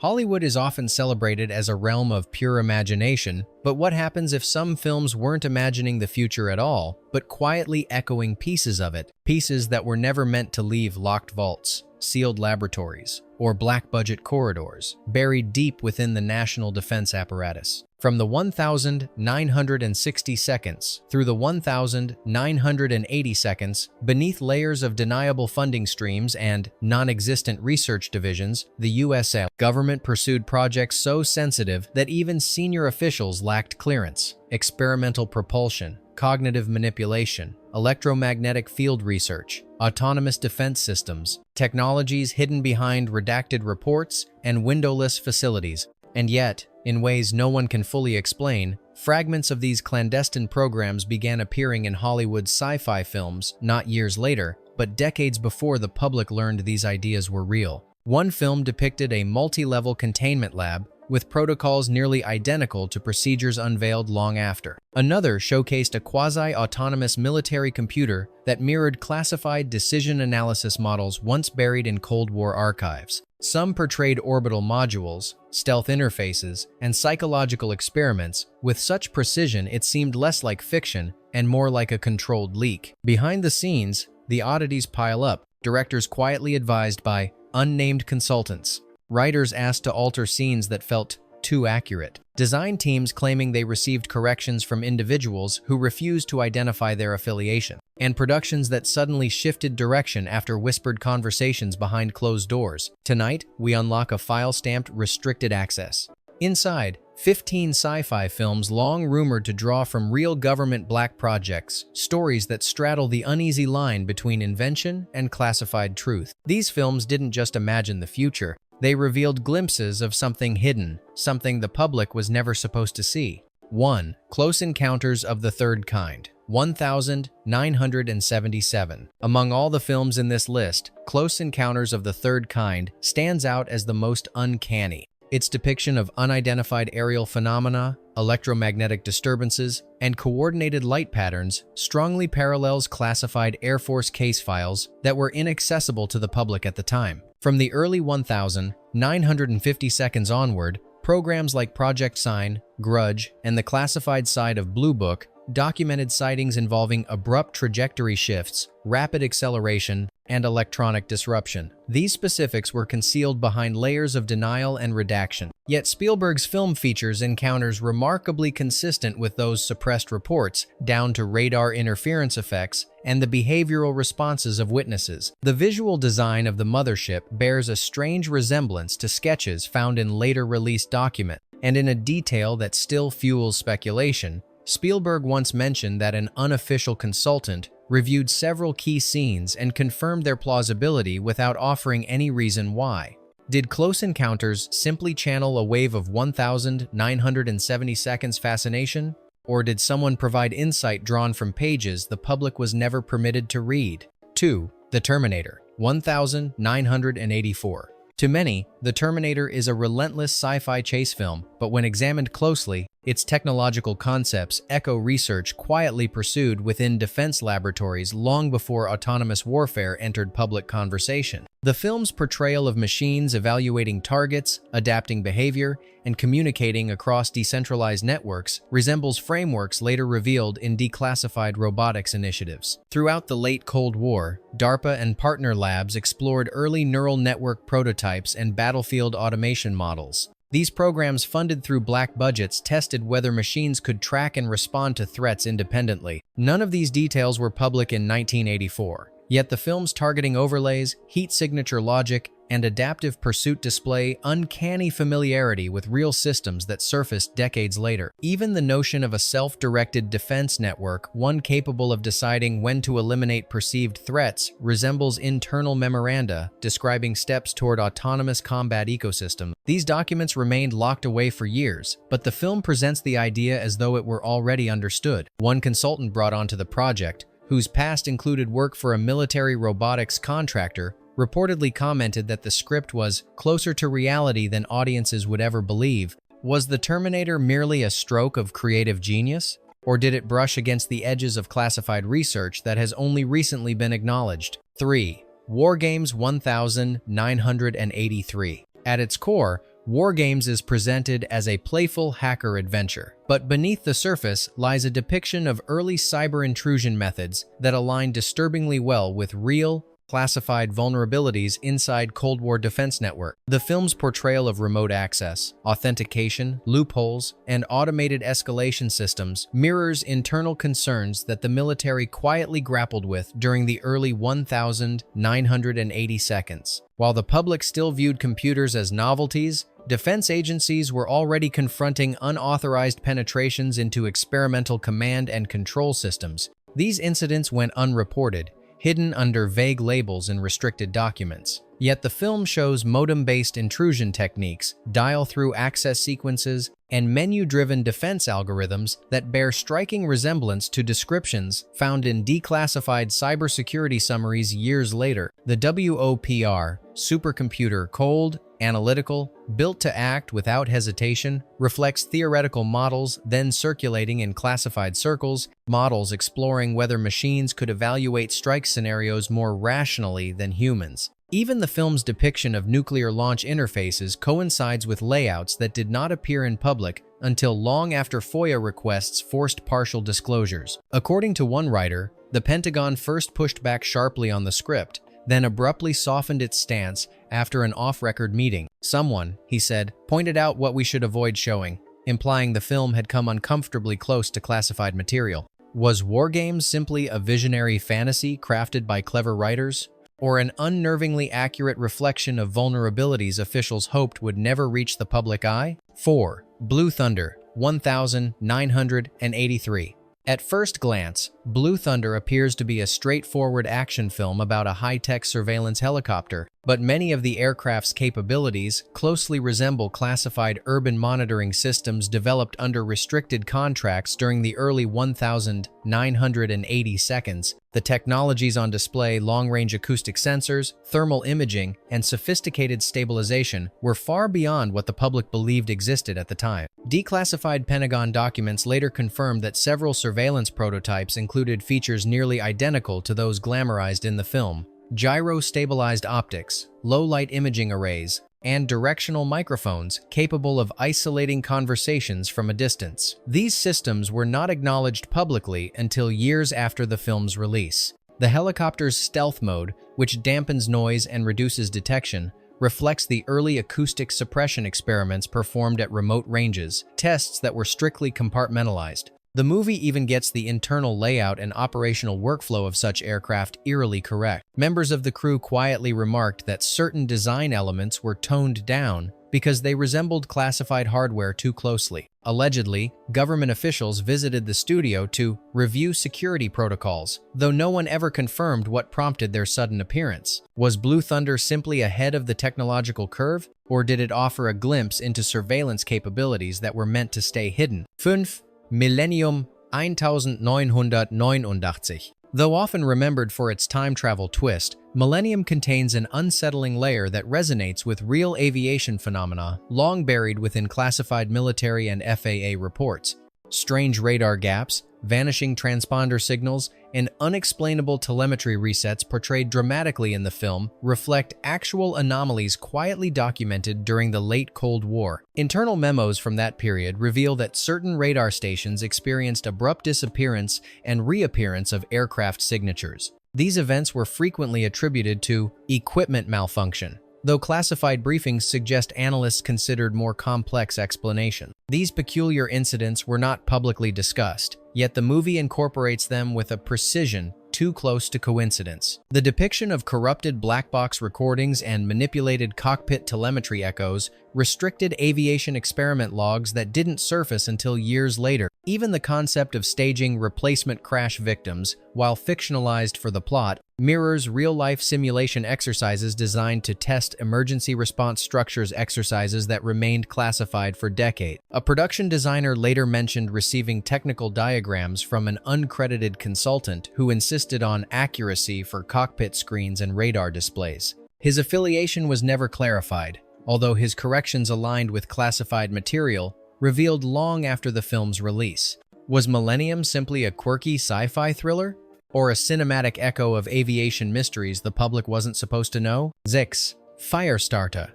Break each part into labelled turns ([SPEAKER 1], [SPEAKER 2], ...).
[SPEAKER 1] Hollywood is often celebrated as a realm of pure imagination, but what happens if some films weren't imagining the future at all, but quietly echoing pieces of it, pieces that were never meant to leave locked vaults, sealed laboratories, or black-budget corridors, buried deep within the national defense apparatus? From the 1,960 seconds through the 1,980 seconds, beneath layers of deniable funding streams and non-existent research divisions, the U.S. government pursued projects so sensitive that even senior officials lacked clearance. Experimental propulsion, cognitive manipulation, electromagnetic field research, autonomous defense systems, technologies hidden behind redacted reports, and windowless facilities. And yet, in ways no one can fully explain, fragments of these clandestine programs began appearing in Hollywood's sci-fi films not years later, but decades before the public learned these ideas were real. One film depicted a multi-level containment lab with protocols nearly identical to procedures unveiled long after. Another showcased a quasi-autonomous military computer that mirrored classified decision analysis models once buried in Cold War archives. Some portrayed orbital modules, stealth interfaces, and psychological experiments with such precision it seemed less like fiction and more like a controlled leak. Behind the scenes, the oddities pile up, directors quietly advised by unnamed consultants, writers asked to alter scenes that felt too accurate, design teams claiming they received corrections from individuals who refused to identify their affiliation, and productions that suddenly shifted direction after whispered conversations behind closed doors. Tonight, we unlock a file-stamped restricted access. Inside, 15 sci-fi films long rumored to draw from real government black projects, stories that straddle the uneasy line between invention and classified truth. These films didn't just imagine the future, they revealed glimpses of something hidden, something the public was never supposed to see. 1. Close Encounters of the Third Kind, 1977. Among all the films in this list, Close Encounters of the Third Kind stands out as the most uncanny. Its depiction of unidentified aerial phenomena, electromagnetic disturbances, and coordinated light patterns strongly parallels classified Air Force case files that were inaccessible to the public at the time. From the early 1,950 seconds onward, programs like Project Sign, Grudge, and the classified side of Blue Book documented sightings involving abrupt trajectory shifts, rapid acceleration, and electronic disruption. These specifics were concealed behind layers of denial and redaction. Yet Spielberg's film features encounters remarkably consistent with those suppressed reports, down to radar interference effects and the behavioral responses of witnesses. The visual design of the mothership bears a strange resemblance to sketches found in later released documents, and in a detail that still fuels speculation, Spielberg once mentioned that an unofficial consultant reviewed several key scenes and confirmed their plausibility without offering any reason why. Did Close Encounters simply channel a wave of 1,970 seconds fascination? Or did someone provide insight drawn from pages the public was never permitted to read? 2. The Terminator, 1984. To many, The Terminator is a relentless sci-fi chase film, but when examined closely, its technological concepts echo research quietly pursued within defense laboratories long before autonomous warfare entered public conversation. The film's portrayal of machines evaluating targets, adapting behavior, and communicating across decentralized networks resembles frameworks later revealed in declassified robotics initiatives. Throughout the late Cold War, DARPA and partner labs explored early neural network prototypes and battlefield automation models. These programs, funded through black budgets, tested whether machines could track and respond to threats independently. None of these details were public in 1984. Yet the film's targeting overlays, heat signature logic, and adaptive pursuit display uncanny familiarity with real systems that surfaced decades later. Even the notion of a self-directed defense network, one capable of deciding when to eliminate perceived threats, resembles internal memoranda describing steps toward autonomous combat ecosystem. These documents remained locked away for years, but the film presents the idea as though it were already understood. One consultant brought onto the project, whose past included work for a military robotics contractor, reportedly commented that the script was closer to reality than audiences would ever believe. Was The Terminator merely a stroke of creative genius? Or did it brush against the edges of classified research that has only recently been acknowledged? 3. War Games 1983. At its core, War Games is presented as a playful hacker adventure, but beneath the surface lies a depiction of early cyber intrusion methods that align disturbingly well with real, classified vulnerabilities inside Cold War defense network. The film's portrayal of remote access, authentication, loopholes, and automated escalation systems mirrors internal concerns that the military quietly grappled with during the early 1980 seconds. While the public still viewed computers as novelties, defense agencies were already confronting unauthorized penetrations into experimental command and control systems. These incidents went unreported, hidden under vague labels in restricted documents. Yet the film shows modem-based intrusion techniques, dial-through access sequences, and menu-driven defense algorithms that bear striking resemblance to descriptions found in declassified cybersecurity summaries years later. The WOPR, supercomputer, cold, analytical, built to act without hesitation, reflects theoretical models then circulating in classified circles, models exploring whether machines could evaluate strike scenarios more rationally than humans. Even the film's depiction of nuclear launch interfaces coincides with layouts that did not appear in public until long after FOIA requests forced partial disclosures. According to one writer, the Pentagon first pushed back sharply on the script, then abruptly softened its stance after an off-record meeting. Someone, he said, pointed out what we should avoid showing, implying the film had come uncomfortably close to classified material. Was War Games simply a visionary fantasy crafted by clever writers, or an unnervingly accurate reflection of vulnerabilities officials hoped would never reach the public eye? 4. Blue Thunder, 1983. At first glance, Blue Thunder appears to be a straightforward action film about a high-tech surveillance helicopter, but many of the aircraft's capabilities closely resemble classified urban monitoring systems developed under restricted contracts during the early 1980 seconds. The technologies on display, long-range acoustic sensors, thermal imaging, and sophisticated stabilization were far beyond what the public believed existed at the time. Declassified Pentagon documents later confirmed that several surveillance prototypes included features nearly identical to those glamorized in the film: gyro-stabilized optics, low-light imaging arrays, and directional microphones capable of isolating conversations from a distance. These systems were not acknowledged publicly until years after the film's release. The helicopter's stealth mode, which dampens noise and reduces detection, reflects the early acoustic suppression experiments performed at remote ranges, tests that were strictly compartmentalized. The movie even gets the internal layout and operational workflow of such aircraft eerily correct. Members of the crew quietly remarked that certain design elements were toned down because they resembled classified hardware too closely. Allegedly, government officials visited the studio to review security protocols, though no one ever confirmed what prompted their sudden appearance. Was Blue Thunder simply ahead of the technological curve, or did it offer a glimpse into surveillance capabilities that were meant to stay hidden? 5. Millennium 1989. Though often remembered for its time travel twist, Millennium contains an unsettling layer that resonates with real aviation phenomena long buried within classified military and FAA reports. Strange radar gaps, vanishing transponder signals, and unexplainable telemetry resets portrayed dramatically in the film reflect actual anomalies quietly documented during the late Cold War. Internal memos from that period reveal that certain radar stations experienced abrupt disappearance and reappearance of aircraft signatures. These events were frequently attributed to equipment malfunction, though classified briefings suggest analysts considered more complex explanation. These peculiar incidents were not publicly discussed, yet the movie incorporates them with a precision too close to coincidence. The depiction of corrupted black box recordings and manipulated cockpit telemetry echoes restricted aviation experiment logs that didn't surface until years later. Even the concept of staging replacement crash victims, while fictionalized for the plot, mirrors real-life simulation exercises designed to test emergency response structures, exercises that remained classified for decades. A production designer later mentioned receiving technical diagrams from an uncredited consultant who insisted on accuracy for cockpit screens and radar displays. His affiliation was never clarified, although his corrections aligned with classified material revealed long after the film's release. Was Millennium simply a quirky sci-fi thriller, or a cinematic echo of aviation mysteries the public wasn't supposed to know? 6. Firestarter,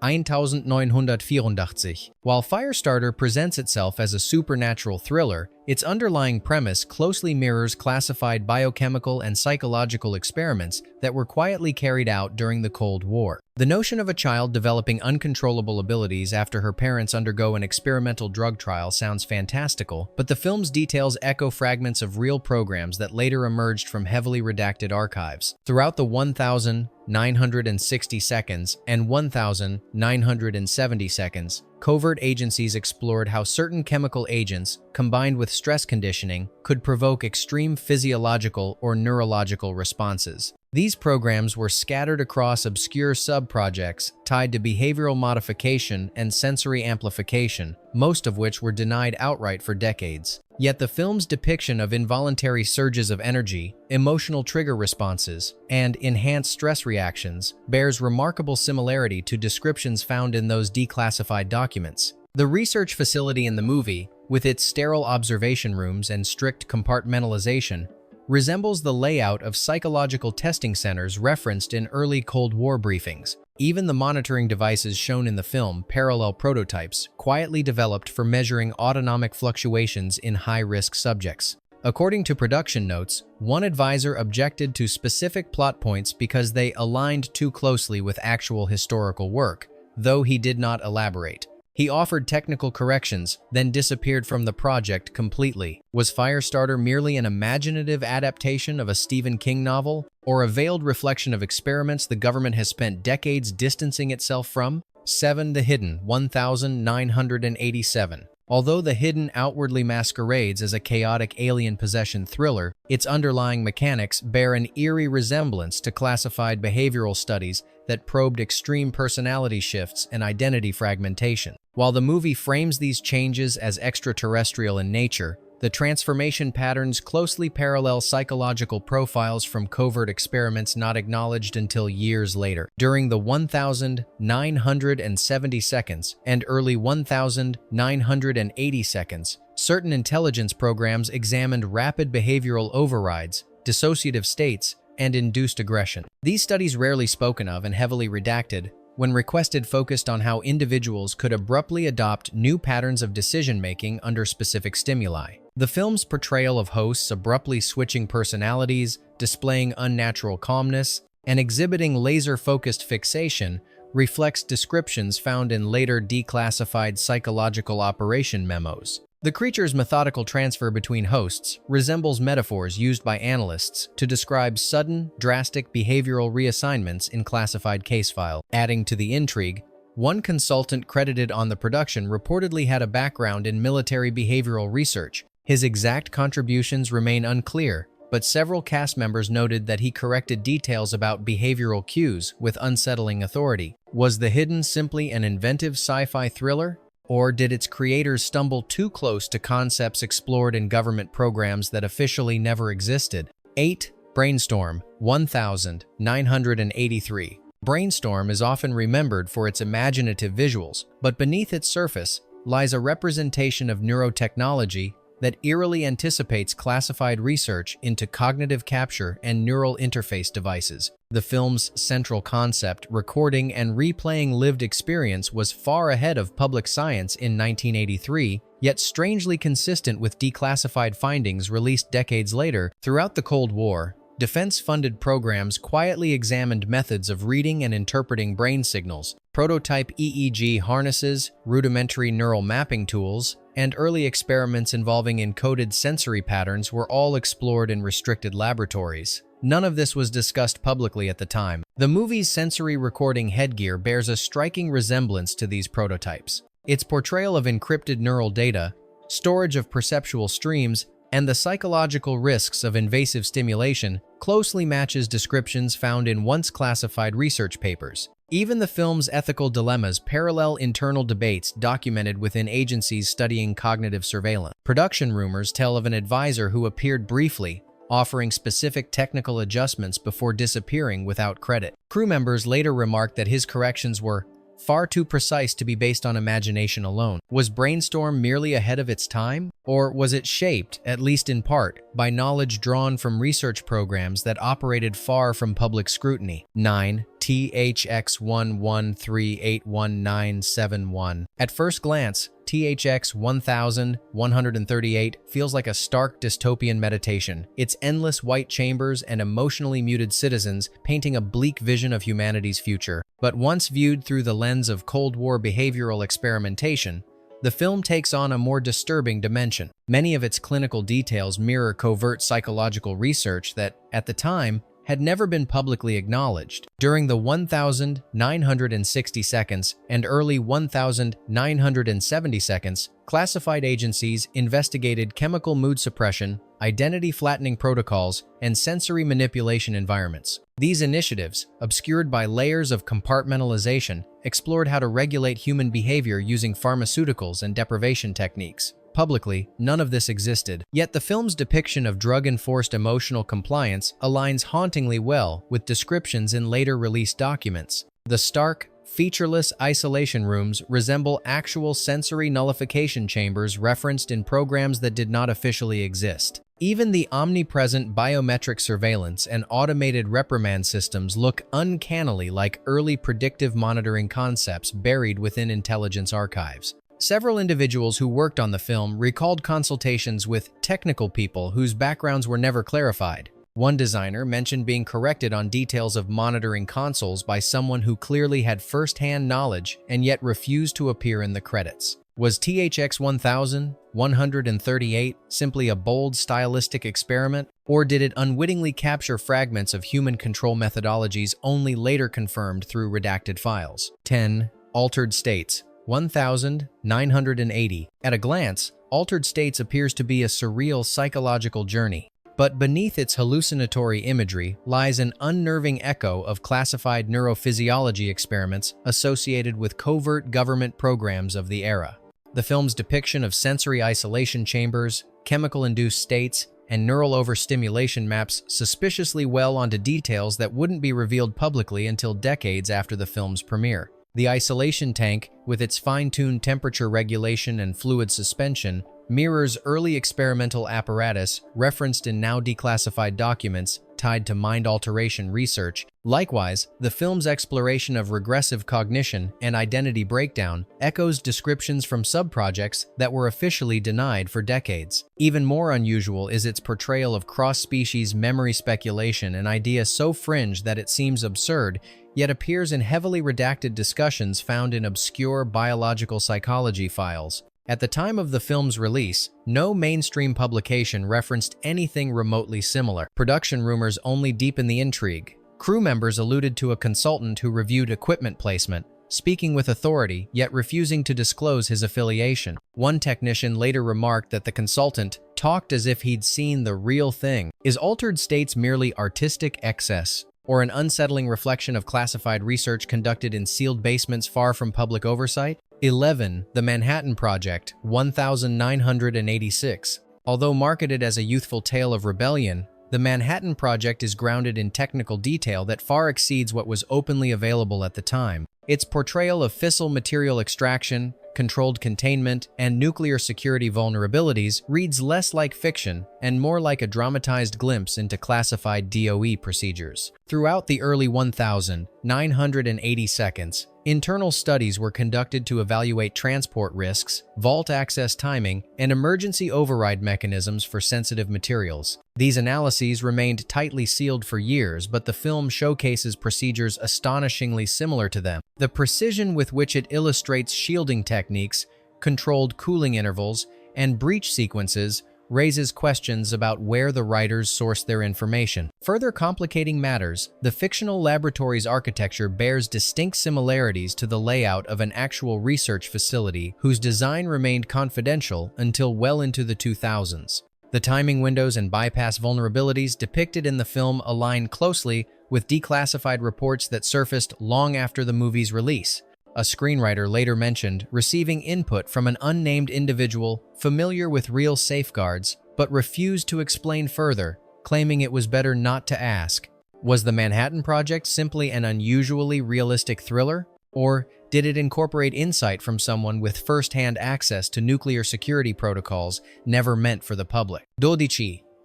[SPEAKER 1] 1984. While Firestarter presents itself as a supernatural thriller, its underlying premise closely mirrors classified biochemical and psychological experiments that were quietly carried out during the Cold War. The notion of a child developing uncontrollable abilities after her parents undergo an experimental drug trial sounds fantastical, but the film's details echo fragments of real programs that later emerged from heavily redacted archives. Throughout the 1,960 seconds and 1,970 seconds, covert agencies explored how certain chemical agents, combined with stress conditioning, could provoke extreme physiological or neurological responses. These programs were scattered across obscure sub-projects tied to behavioral modification and sensory amplification, most of which were denied outright for decades. Yet the film's depiction of involuntary surges of energy, emotional trigger responses, and enhanced stress reactions bears remarkable similarity to descriptions found in those declassified documents. The research facility in the movie, with its sterile observation rooms and strict compartmentalization, resembles the layout of psychological testing centers referenced in early Cold War briefings. Even the monitoring devices shown in the film parallel prototypes quietly developed for measuring autonomic fluctuations in high-risk subjects. According to production notes, one advisor objected to specific plot points because they aligned too closely with actual historical work, though he did not elaborate. He offered technical corrections, then disappeared from the project completely. Was Firestarter merely an imaginative adaptation of a Stephen King novel, or a veiled reflection of experiments the government has spent decades distancing itself from? 7. The Hidden, 1987. Although The Hidden outwardly masquerades as a chaotic alien possession thriller, its underlying mechanics bear an eerie resemblance to classified behavioral studies that probed extreme personality shifts and identity fragmentation. While the movie frames these changes as extraterrestrial in nature, the transformation patterns closely parallel psychological profiles from covert experiments not acknowledged until years later. During the 1,970 seconds and early 1,980 seconds, certain intelligence programs examined rapid behavioral overrides, dissociative states, and induced aggression. These studies, rarely spoken of and heavily redacted, when requested, focused on how individuals could abruptly adopt new patterns of decision-making under specific stimuli. The film's portrayal of hosts abruptly switching personalities, displaying unnatural calmness, and exhibiting laser-focused fixation reflects descriptions found in later declassified psychological operation memos. The creature's methodical transfer between hosts resembles metaphors used by analysts to describe sudden, drastic behavioral reassignments in classified case files. Adding to the intrigue, one consultant credited on the production reportedly had a background in military behavioral research. His exact contributions remain unclear, but several cast members noted that he corrected details about behavioral cues with unsettling authority. Was The Hidden simply an inventive sci-fi thriller? Or did its creators stumble too close to concepts explored in government programs that officially never existed? 8. Brainstorm, 1983. Brainstorm is often remembered for its imaginative visuals, but beneath its surface lies a representation of neurotechnology that eerily anticipates classified research into cognitive capture and neural interface devices. The film's central concept, recording and replaying lived experience, was far ahead of public science in 1983, yet strangely consistent with declassified findings released decades later. Throughout the Cold War, defense-funded programs quietly examined methods of reading and interpreting brain signals. Prototype EEG harnesses, rudimentary neural mapping tools, and early experiments involving encoded sensory patterns were all explored in restricted laboratories. None of this was discussed publicly at the time. The movie's sensory recording headgear bears a striking resemblance to these prototypes. Its portrayal of encrypted neural data, storage of perceptual streams, and the psychological risks of invasive stimulation closely matches descriptions found in once classified research papers. Even the film's ethical dilemmas parallel internal debates documented within agencies studying cognitive surveillance. Production rumors tell of an advisor who appeared briefly, offering specific technical adjustments before disappearing without credit. Crew members later remarked that his corrections were far too precise to be based on imagination alone. Was Brainstorm merely ahead of its time? Or was it shaped, at least in part, by knowledge drawn from research programs that operated far from public scrutiny? 9. THX11381971. At first glance, THX 1138 feels like a stark dystopian meditation, its endless white chambers and emotionally muted citizens painting a bleak vision of humanity's future. But once viewed through the lens of Cold War behavioral experimentation, the film takes on a more disturbing dimension. Many of its clinical details mirror covert psychological research that, at the time, had never been publicly acknowledged. During the 1,960 seconds and early 1,970 seconds, classified agencies investigated chemical mood suppression, identity flattening protocols, and sensory manipulation environments. These initiatives, obscured by layers of compartmentalization, explored how to regulate human behavior using pharmaceuticals and deprivation techniques. Publicly, none of this existed, yet the film's depiction of drug-enforced emotional compliance aligns hauntingly well with descriptions in later released documents. The stark, featureless isolation rooms resemble actual sensory nullification chambers referenced in programs that did not officially exist. Even the omnipresent biometric surveillance and automated reprimand systems look uncannily like early predictive monitoring concepts buried within intelligence archives. Several individuals who worked on the film recalled consultations with technical people whose backgrounds were never clarified. One designer mentioned being corrected on details of monitoring consoles by someone who clearly had first-hand knowledge and yet refused to appear in the credits. Was THX 1138 simply a bold stylistic experiment, or did it unwittingly capture fragments of human control methodologies only later confirmed through redacted files? 10. Altered States 1980. At a glance, Altered States appears to be a surreal psychological journey. But beneath its hallucinatory imagery lies an unnerving echo of classified neurophysiology experiments associated with covert government programs of the era. The film's depiction of sensory isolation chambers, chemical-induced states, and neural overstimulation maps suspiciously well onto details that wouldn't be revealed publicly until decades after the film's premiere. The isolation tank, with its fine-tuned temperature regulation and fluid suspension, mirrors early experimental apparatus referenced in now declassified documents tied to mind alteration research. Likewise, the film's exploration of regressive cognition and identity breakdown echoes descriptions from subprojects that were officially denied for decades. Even more unusual is its portrayal of cross-species memory speculation, an idea so fringe that it seems absurd, yet appears in heavily redacted discussions found in obscure biological psychology files. At the time of the film's release, no mainstream publication referenced anything remotely similar. Production rumors only deepened the intrigue. Crew members alluded to a consultant who reviewed equipment placement, speaking with authority yet refusing to disclose his affiliation. One technician later remarked that the consultant talked as if he'd seen the real thing. Is Altered States merely artistic excess, or an unsettling reflection of classified research conducted in sealed basements far from public oversight? 11. The Manhattan Project 1986. Although marketed as a youthful tale of rebellion, the Manhattan Project is grounded in technical detail that far exceeds what was openly available at the time. Its portrayal of fissile material extraction, controlled containment, and nuclear security vulnerabilities reads less like fiction and more like a dramatized glimpse into classified DOE procedures. Throughout the early 1,980 seconds, internal studies were conducted to evaluate transport risks, vault access timing, and emergency override mechanisms for sensitive materials. These analyses remained tightly sealed for years, but the film showcases procedures astonishingly similar to them. The precision with which it illustrates shielding techniques, controlled cooling intervals, and breach sequences raises questions about where the writers sourced their information. Further complicating matters, the fictional laboratory's architecture bears distinct similarities to the layout of an actual research facility whose design remained confidential until well into the 2000s. The timing windows and bypass vulnerabilities depicted in the film align closely with declassified reports that surfaced long after the movie's release. A screenwriter later mentioned receiving input from an unnamed individual familiar with real safeguards, but refused to explain further, claiming it was better not to ask. Was the Manhattan Project simply an unusually realistic thriller? Or did it incorporate insight from someone with first-hand access to nuclear security protocols never meant for the public? 12.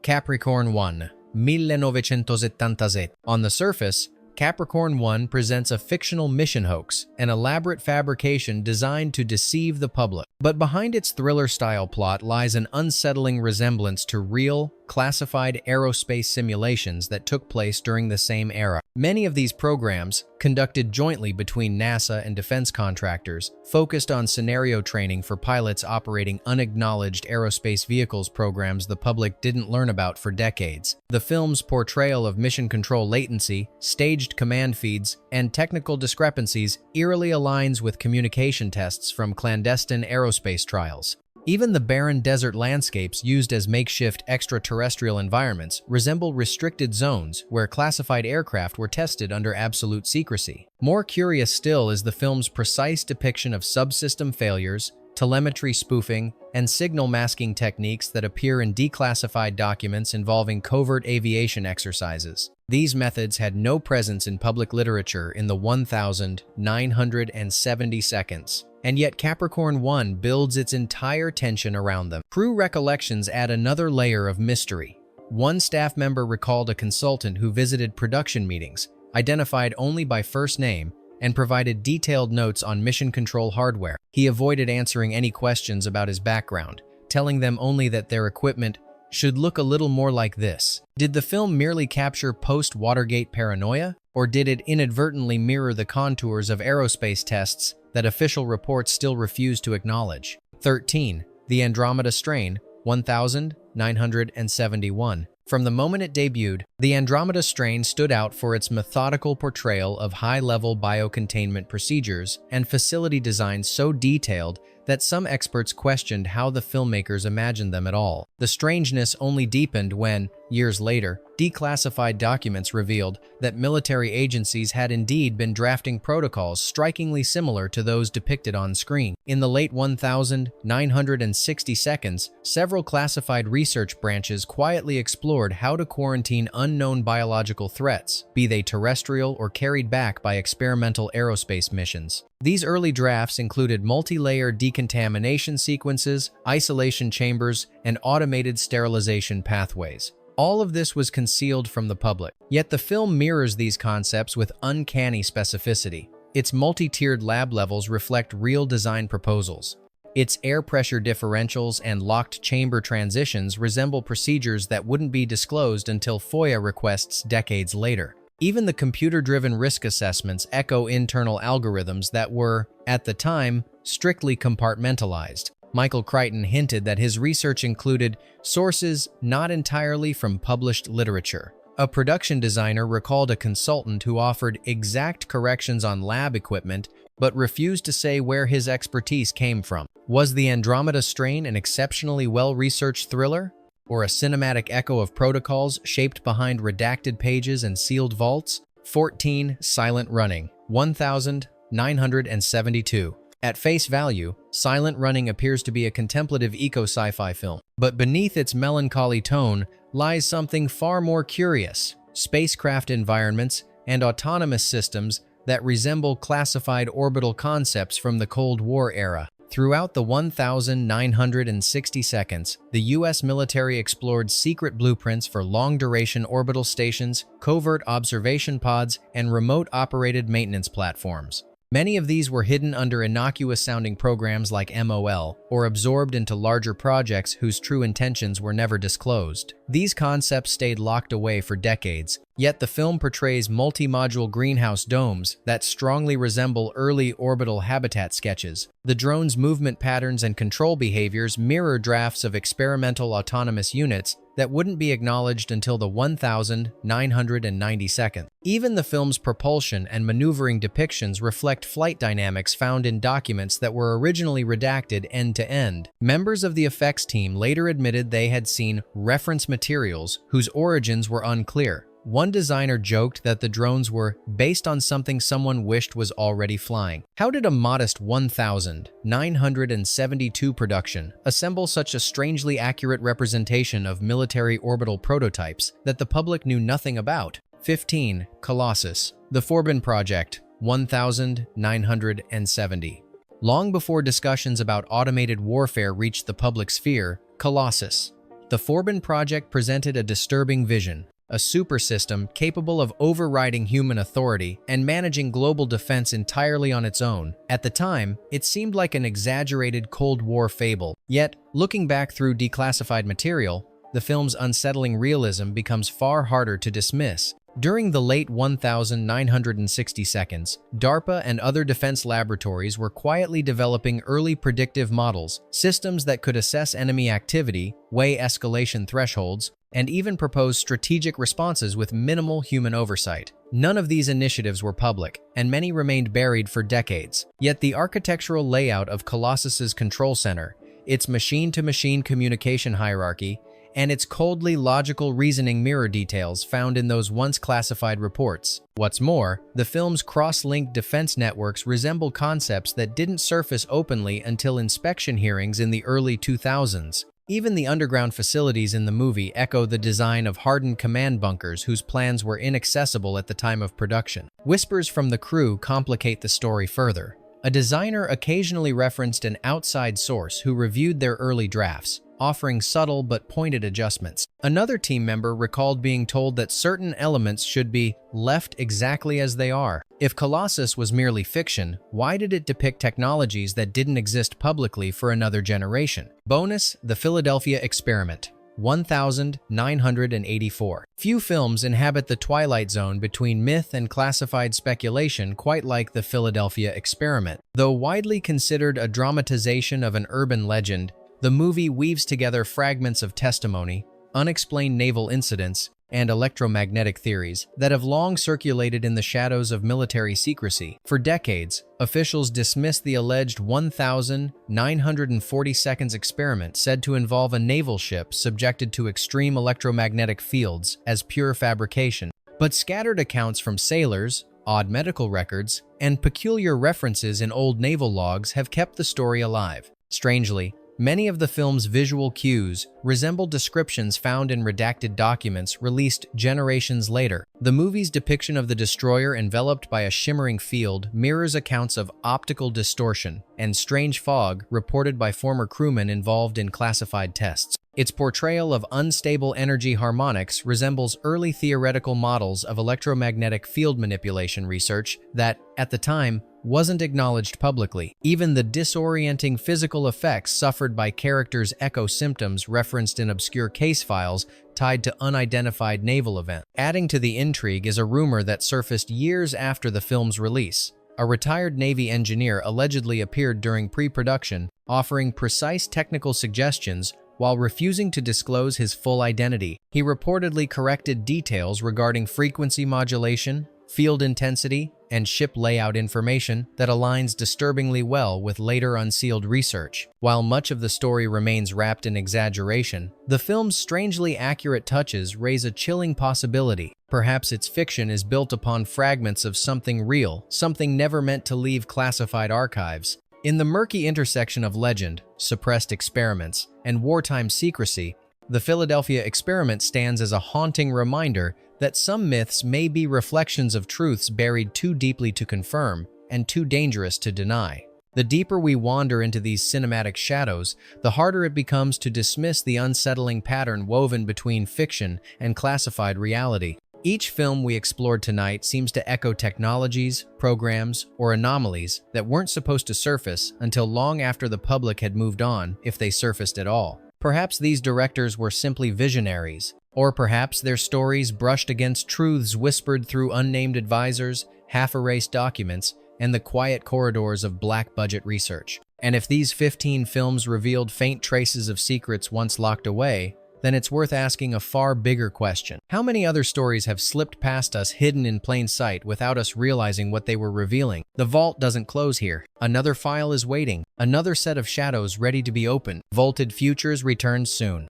[SPEAKER 1] Capricorn 1, 1977. On the surface, Capricorn 1 presents a fictional mission hoax, an elaborate fabrication designed to deceive the public. But behind its thriller-style plot lies an unsettling resemblance to real, classified aerospace simulations that took place during the same era. Many of these programs, conducted jointly between NASA and defense contractors, focused on scenario training for pilots operating unacknowledged aerospace vehicles, programs the public didn't learn about for decades. The film's portrayal of mission control latency, staged command feeds, and technical discrepancies eerily aligns with communication tests from clandestine aerospace trials. Even the barren desert landscapes used as makeshift extraterrestrial environments resemble restricted zones where classified aircraft were tested under absolute secrecy. More curious still is the film's precise depiction of subsystem failures, telemetry spoofing, and signal masking techniques that appear in declassified documents involving covert aviation exercises. These methods had no presence in public literature in the 1,970 seconds. And yet Capricorn 1 builds its entire tension around them. Crew recollections add another layer of mystery. One staff member recalled a consultant who visited production meetings, identified only by first name, and provided detailed notes on mission control hardware. He avoided answering any questions about his background, telling them only that their equipment should look a little more like this. Did the film merely capture post-Watergate paranoia, or did it inadvertently mirror the contours of aerospace tests that official reports still refuse to acknowledge? 13. The Andromeda Strain, 1971. From the moment it debuted, the Andromeda Strain stood out for its methodical portrayal of high-level biocontainment procedures and facility designs so detailed that some experts questioned how the filmmakers imagined them at all. The strangeness only deepened when, years later, declassified documents revealed that military agencies had indeed been drafting protocols strikingly similar to those depicted on screen. In the late 1960 seconds, several classified research branches quietly explored how to quarantine unknown biological threats, be they terrestrial or carried back by experimental aerospace missions. These early drafts included multi-layer decontamination sequences, isolation chambers, and automated sterilization pathways. All of this was concealed from the public. Yet the film mirrors these concepts with uncanny specificity. Its multi-tiered lab levels reflect real design proposals. Its air pressure differentials and locked chamber transitions resemble procedures that wouldn't be disclosed until FOIA requests decades later. Even the computer-driven risk assessments echo internal algorithms that were, at the time, strictly compartmentalized. Michael Crichton hinted that his research included sources not entirely from published literature. A production designer recalled a consultant who offered exact corrections on lab equipment but refused to say where his expertise came from. Was the Andromeda Strain an exceptionally well-researched thriller? Or a cinematic echo of protocols shaped behind redacted pages and sealed vaults? 14. Silent Running, 1972. At face value, Silent Running appears to be a contemplative eco-sci-fi film. But beneath its melancholy tone lies something far more curious: spacecraft environments and autonomous systems that resemble classified orbital concepts from the Cold War era. Throughout the 1960 seconds, the U.S. military explored secret blueprints for long-duration orbital stations, covert observation pods, and remote-operated maintenance platforms. Many of these were hidden under innocuous-sounding programs like MOL, or absorbed into larger projects whose true intentions were never disclosed. These concepts stayed locked away for decades, yet the film portrays multi-module greenhouse domes that strongly resemble early orbital habitat sketches. The drone's movement patterns and control behaviors mirror drafts of experimental autonomous units that wouldn't be acknowledged until the 1992nd. Even the film's propulsion and maneuvering depictions reflect flight dynamics found in documents that were originally redacted end-to-end. Members of the effects team later admitted they had seen reference materials whose origins were unclear. One designer joked that the drones were based on something someone wished was already flying. How did a modest 1972 production assemble such a strangely accurate representation of military orbital prototypes that the public knew nothing about? 15. Colossus, the Forbin Project, 1970. Long before discussions about automated warfare reached the public sphere, Colossus, the Forbin Project presented a disturbing vision: a super system capable of overriding human authority and managing global defense entirely on its own. At the time, it seemed like an exaggerated Cold War fable. Yet, looking back through declassified material, the film's unsettling realism becomes far harder to dismiss. During the late 1960 seconds, DARPA and other defense laboratories were quietly developing early predictive models, systems that could assess enemy activity, weigh escalation thresholds, and even propose strategic responses with minimal human oversight. None of these initiatives were public, and many remained buried for decades. Yet the architectural layout of Colossus's control center, its machine-to-machine communication hierarchy, and its coldly logical reasoning mirror details found in those once classified reports. What's more, the film's cross-linked defense networks resemble concepts that didn't surface openly until inspection hearings in the early 2000s. Even the underground facilities in the movie echo the design of hardened command bunkers whose plans were inaccessible at the time of production. Whispers from the crew complicate the story further. A designer occasionally referenced an outside source who reviewed their early drafts, offering subtle but pointed adjustments. Another team member recalled being told that certain elements should be left exactly as they are. If Colossus was merely fiction, why did it depict technologies that didn't exist publicly for another generation? Bonus: The Philadelphia Experiment. 1984. Few films inhabit the twilight zone between myth and classified speculation quite like The Philadelphia Experiment. Though widely considered a dramatization of an urban legend, the movie weaves together fragments of testimony, unexplained naval incidents, and electromagnetic theories that have long circulated in the shadows of military secrecy. For decades, officials dismissed the alleged 1,940 seconds experiment said to involve a naval ship subjected to extreme electromagnetic fields as pure fabrication. But scattered accounts from sailors, odd medical records, and peculiar references in old naval logs have kept the story alive. Strangely, many of the film's visual cues resemble descriptions found in redacted documents released generations later. The movie's depiction of the destroyer enveloped by a shimmering field mirrors accounts of optical distortion and strange fog reported by former crewmen involved in classified tests. Its portrayal of unstable energy harmonics resembles early theoretical models of electromagnetic field manipulation research that, at the time, wasn't acknowledged publicly. Even the disorienting physical effects suffered by characters echo symptoms referenced in obscure case files tied to unidentified naval events. Adding to the intrigue is a rumor that surfaced years after the film's release. A retired Navy engineer allegedly appeared during pre-production, offering precise technical suggestions while refusing to disclose his full identity. He reportedly corrected details regarding frequency modulation, field intensity, and ship layout information that aligns disturbingly well with later unsealed research. While much of the story remains wrapped in exaggeration, the film's strangely accurate touches raise a chilling possibility. Perhaps its fiction is built upon fragments of something real, something never meant to leave classified archives. In the murky intersection of legend, suppressed experiments, and wartime secrecy, The Philadelphia Experiment stands as a haunting reminder that some myths may be reflections of truths buried too deeply to confirm and too dangerous to deny. The deeper we wander into these cinematic shadows, the harder it becomes to dismiss the unsettling pattern woven between fiction and classified reality. Each film we explored tonight seems to echo technologies, programs, or anomalies that weren't supposed to surface until long after the public had moved on, if they surfaced at all. Perhaps these directors were simply visionaries, or perhaps their stories brushed against truths whispered through unnamed advisors, half-erased documents, and the quiet corridors of black-budget research. And if these 15 films revealed faint traces of secrets once locked away, then it's worth asking a far bigger question. How many other stories have slipped past us hidden in plain sight without us realizing what they were revealing? The vault doesn't close here. Another file is waiting, another set of shadows ready to be opened. Vaulted Futures returns soon.